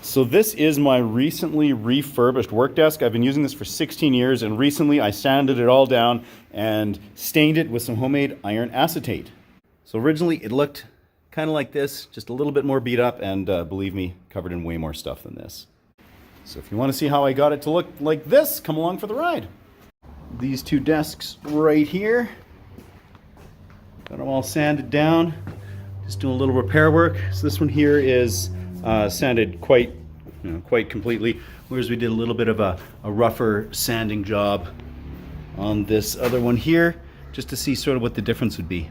So this is my recently refurbished work desk. I've been using this for 16 years, and recently I sanded it all down and stained it with some homemade iron acetate. So originally it looked kind of like this, just a little bit more beat up, and believe me, covered in way more stuff than this. So if you want to see how I got it to look like this, come along for the ride. These two desks right here, got them all sanded down, just doing a little repair work. So this one here is sanded quite completely, whereas we did a little bit of a rougher sanding job on this other one here, just to see sort of what the difference would be.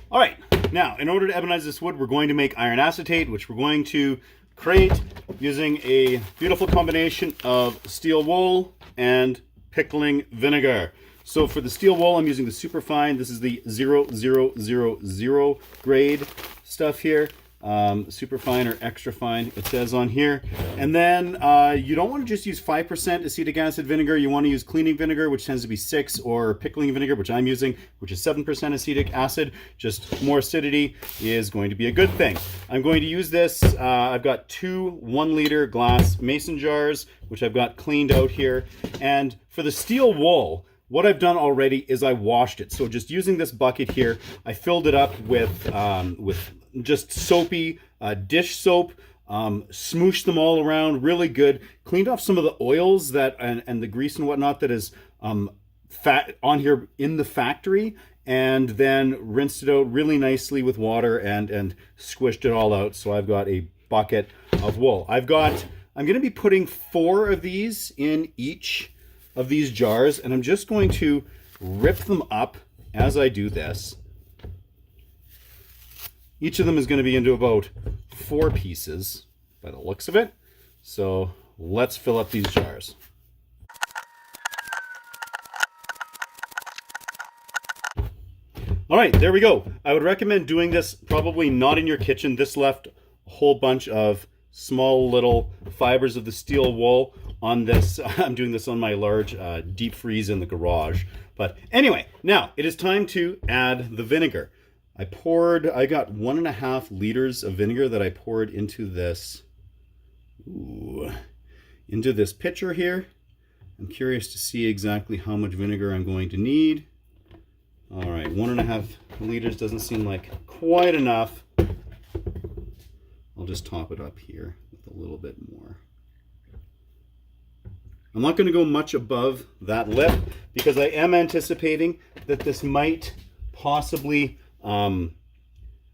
All right, now in order to ebonize this wood, we're going to make iron acetate, which we're going to create using a beautiful combination of steel wool and pickling vinegar. So for the steel wool, I'm using the superfine. This is the 0000 grade stuff here. Super fine or extra fine, it says on here. And then you don't want to just use 5% acetic acid vinegar. You want to use cleaning vinegar, which tends to be 6, or pickling vinegar, which I'm using, which is 7% acetic acid. Just more acidity is going to be a good thing. I'm going to use this. I've got 2 1-liter glass mason jars, which I've got cleaned out here. And for the steel wool, what I've done already is I washed it. So just using this bucket here, I filled it up with just soapy dish soap, smooshed them all around really good, cleaned off some of the oils that and the grease and whatnot that is fat on here in the factory, and then rinsed it out really nicely with water and squished it all out. So I've got a bucket of wool. I'm going to be putting 4 of these in each of these jars, and I'm just going to rip them up as I do this. Each of them is going to be into about 4 pieces by the looks of it. So let's fill up these jars. All right, there we go. I would recommend doing this probably not in your kitchen. This left a whole bunch of small little fibers of the steel wool on this. I'm doing this on my large deep freeze in the garage. But anyway, now it is time to add the vinegar. I got 1.5 liters of vinegar that I poured into this, into this pitcher here. I'm curious to see exactly how much vinegar I'm going to need. All right, 1.5 liters doesn't seem like quite enough. I'll just top it up here with a little bit more. I'm not going to go much above that lip because I am anticipating that this might possibly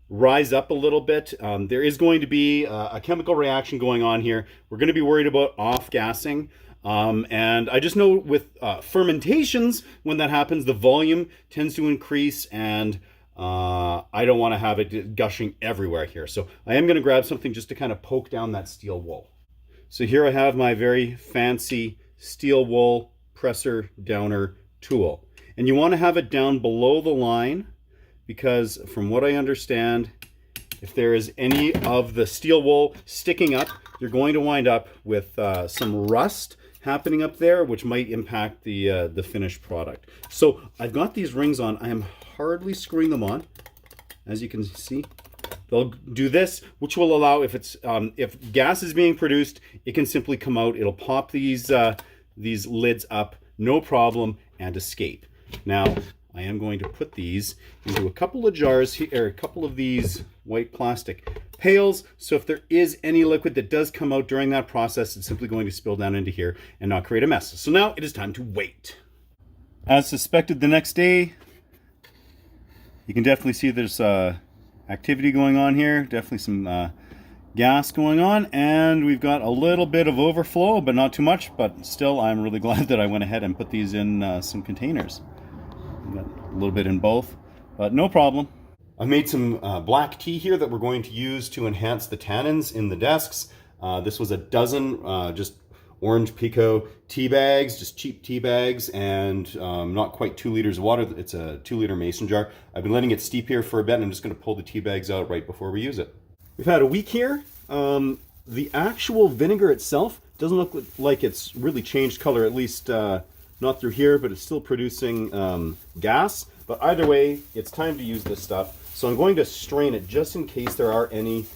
rise up a little bit. There is going to be a chemical reaction going on here. We're going to be worried about off-gassing. And I just know with fermentations, when that happens, the volume tends to increase, and I don't want to have it gushing everywhere here. So I am going to grab something just to kind of poke down that steel wool. So here I have my very fancy steel wool presser downer tool. And you want to have it down below the line, because from what I understand, if there is any of the steel wool sticking up, you're going to wind up with some rust happening up there, which might impact the finished product. So I've got these rings on. I am hardly screwing them on. As you can see, they'll do this, which will allow, if gas is being produced, it can simply come out. It'll pop these lids up, no problem, and escape. Now, I am going to put these into a couple of jars here, a couple of these white plastic pails. So if there is any liquid that does come out during that process, it's simply going to spill down into here and not create a mess. So now it is time to wait. As suspected, the next day, you can definitely see there's activity going on here. Definitely some gas going on, and we've got a little bit of overflow, but not too much. But still, I'm really glad that I went ahead and put these in some containers. Got a little bit in both, but no problem. I've made some black tea here that we're going to use to enhance the tannins in the desks. This was a dozen just orange Pico tea bags, just cheap tea bags, and not quite 2 liters of water. It's a 2-liter mason jar. I've been letting it steep here for a bit, and I'm just going to pull the tea bags out right before we use it. We've had a week here. The actual vinegar itself doesn't look like it's really changed color, at least not through here, but it's still producing gas. But either way, it's time to use this stuff. So I'm going to strain it just in case there are any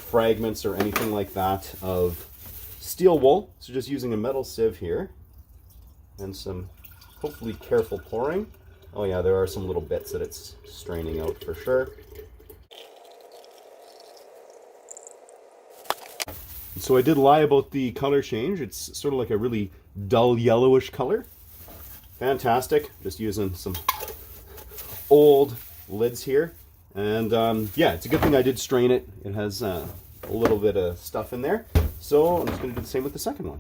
fragments or anything like that of steel wool. So just using a metal sieve here and some hopefully careful pouring. Oh yeah, there are some little bits that it's straining out for sure. So I did lie about the color change. It's sort of like a really dull yellowish color. Fantastic. Just using some old lids here. And yeah, it's a good thing I did strain it. It has a little bit of stuff in there. So I'm just going to do the same with the second one.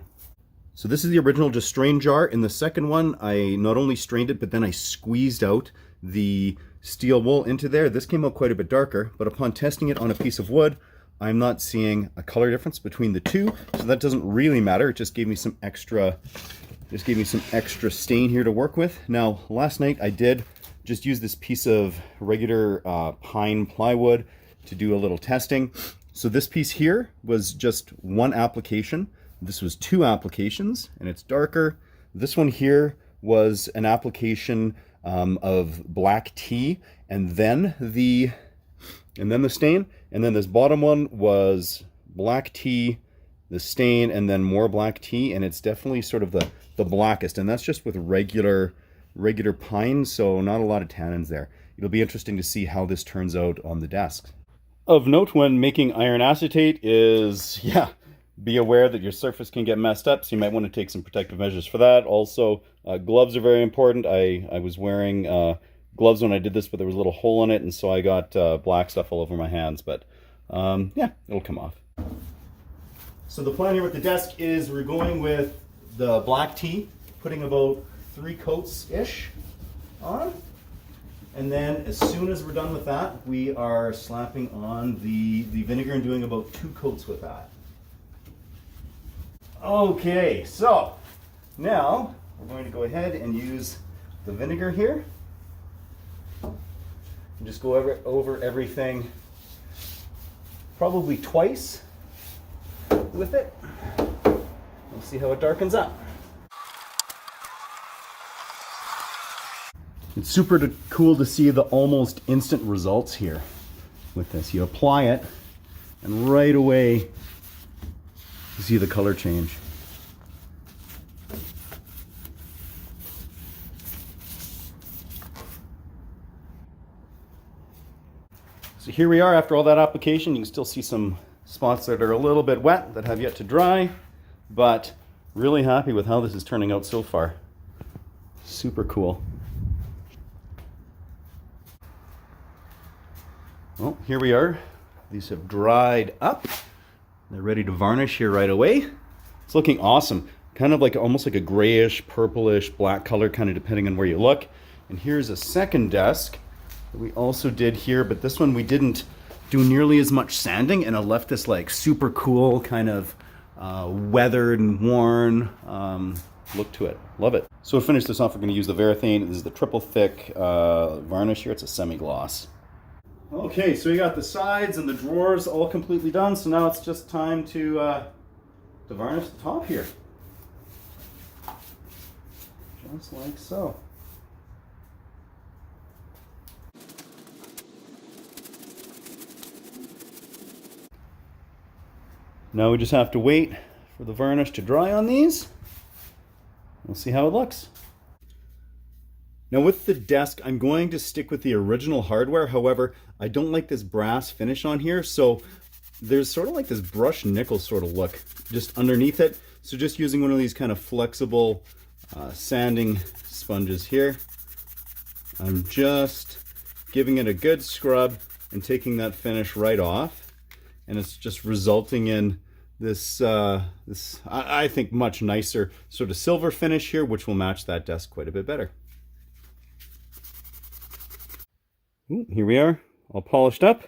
So this is the original just strain jar. In the second one, I not only strained it, but then I squeezed out the steel wool into there. This came out quite a bit darker, but upon testing it on a piece of wood, I'm not seeing a color difference between the two, so that doesn't really matter. It just gave me some extra stain here to work with. Now, last night I did just use this piece of regular pine plywood to do a little testing. So this piece here was just one application. This was two applications, and it's darker. This one here was an application of black tea, and then the stain. And then this bottom one was black tea, the stain, and then more black tea, and it's definitely sort of the blackest, and that's just with regular pine, so not a lot of tannins there. It'll be interesting to see how this turns out on the desk. Of note when making iron acetate is, yeah, be aware that your surface can get messed up, so you might want to take some protective measures for that. Also, gloves are very important. I was wearing gloves when I did this, but there was a little hole in it, and so I got black stuff all over my hands, but yeah, it'll come off. So the plan here with the desk is we're going with the black tea, putting about 3 coats-ish on, and then as soon as we're done with that, we are slapping on the vinegar and doing about 2 coats with that. Okay, so now we're going to go ahead and use the vinegar here. And just go over everything probably twice with it. We'll see how it darkens up. It's super cool to see the almost instant results here with this. You apply it, and right away you see the color change. So here we are after all that application. You can still see some spots that are a little bit wet that have yet to dry, but really happy with how this is turning out so far. Super cool. Well, here we are. These have dried up. They're ready to varnish here right away. It's looking awesome. Kind of like almost like a grayish, purplish, black color, kind of depending on where you look. And here's a second desk that we also did here, but this one we didn't do nearly as much sanding, and it left this like super cool kind of weathered and worn look to it. Love it. So to finish this off, we're going to use the Varathane. This is the triple thick varnish here. It's a semi-gloss. Okay, so we got the sides and the drawers all completely done, so now it's just time to varnish the top here. Just like so. Now we just have to wait for the varnish to dry on these. We'll see how it looks. Now with the desk, I'm going to stick with the original hardware. However, I don't like this brass finish on here, so there's sort of like this brushed nickel sort of look just underneath it. So just using one of these kind of flexible sanding sponges here. I'm just giving it a good scrub and taking that finish right off. And it's just resulting in this, I think, much nicer sort of silver finish here, which will match that desk quite a bit better. Ooh, here we are, all polished up,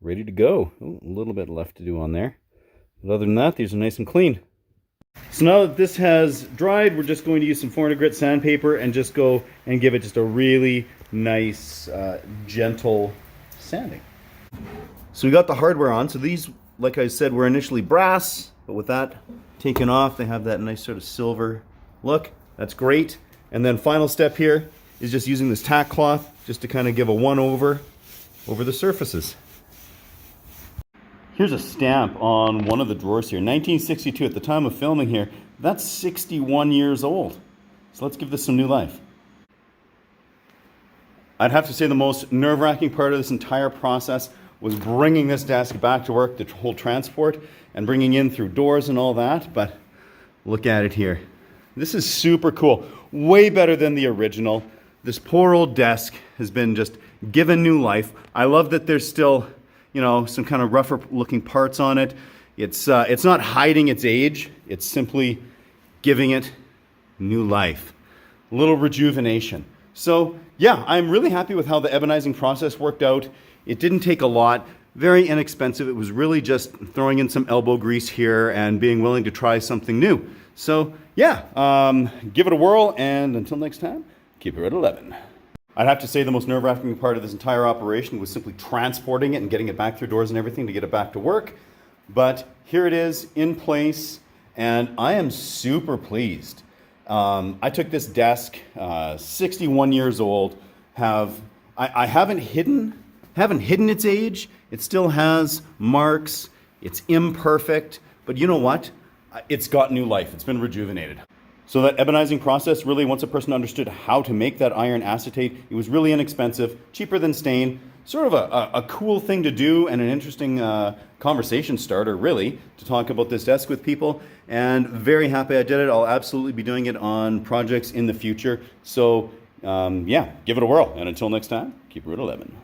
ready to go. Ooh, a little bit left to do on there. But other than that, these are nice and clean. So now that this has dried, we're just going to use some 400 grit sandpaper and just go and give it just a really nice, gentle sanding. So we got the hardware on. So these, like I said, were initially brass, but with that taken off, they have that nice sort of silver look. That's great. And then final step here is just using this tack cloth just to kind of give a one over the surfaces. Here's a stamp on one of the drawers here. 1962 at the time of filming here. That's 61 years old. So let's give this some new life. I'd have to say the most nerve-wracking part of this entire process was bringing this desk back to work, the whole transport, and bringing in through doors and all that. But look at it here. This is super cool. Way better than the original. This poor old desk has been just given new life. I love that there's still, you know, some kind of rougher looking parts on it. It's not hiding its age. It's simply giving it new life. A little rejuvenation. So yeah, I'm really happy with how the ebonizing process worked out. It didn't take a lot, very inexpensive. It was really just throwing in some elbow grease here and being willing to try something new. So yeah, give it a whirl, and until next time, keep her at 11. I'd have to say the most nerve-wracking part of this entire operation was simply transporting it and getting it back through doors and everything to get it back to work. But here it is in place, and I am super pleased. I took this desk, 61 years old. I haven't hidden its age. It still has marks. It's imperfect, but you know what? It's got new life. It's been rejuvenated. So that ebonizing process, really, once a person understood how to make that iron acetate, it was really inexpensive, cheaper than stain, sort of a cool thing to do, and an interesting conversation starter, really, to talk about this desk with people. And very happy I did it. I'll absolutely be doing it on projects in the future. So yeah, give it a whirl. And until next time, keep her at 11.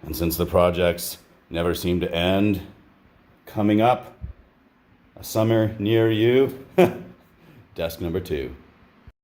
And since the projects never seem to end, coming up, a summer near you, desk number 2.